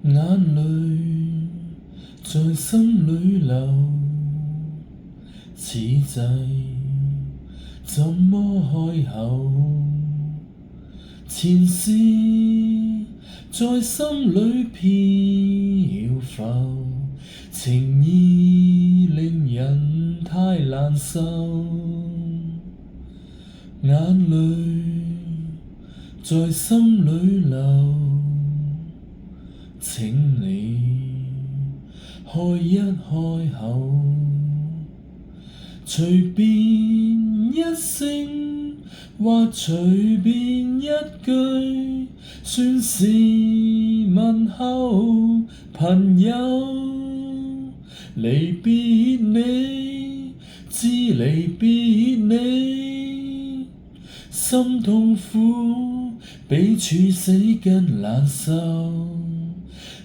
眼淚在心裏流，此際怎麼開口？前事在心裏漂浮，情意令人太難受。眼淚在心裏流，請你開一開口，隨便一聲或隨便一句，算是問候。朋友，離別你，知離別你，心痛苦比處死更難受，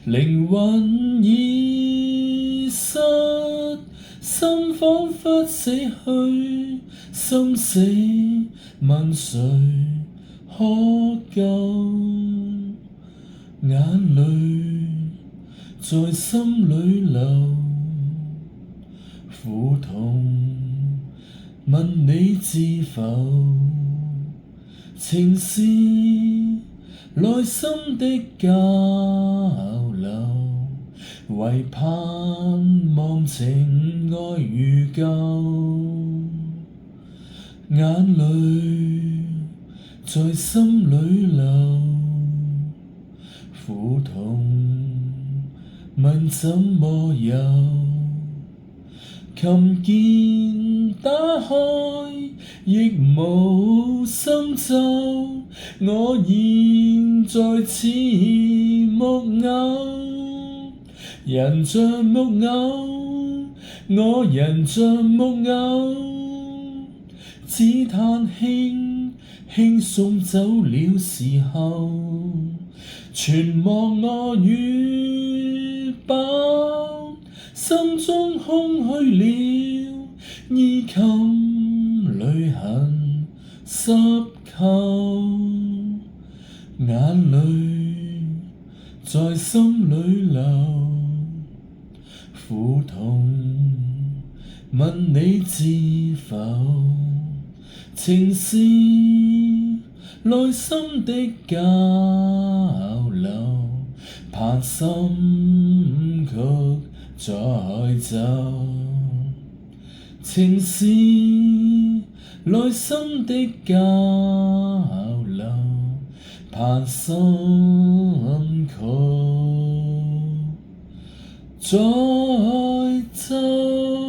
靈魂已失，心彷彿死去，心死問誰可救？眼淚在心裏流，苦痛問你知否？情是內心的交流，為盼望情愛如舊。眼淚在心裏流，苦痛問怎麼有？琴鍵打開亦無心奏，我現在似木偶，人像木偶，我人像木偶，只嘆輕輕送走了時候，全忘我與飽，心中空虛了，衣襟裏痕濕透，眼淚在心裏流，苦痛問你知否？情是內心的交流，盼心曲再奏。情是內心的交流，盼心曲再奏。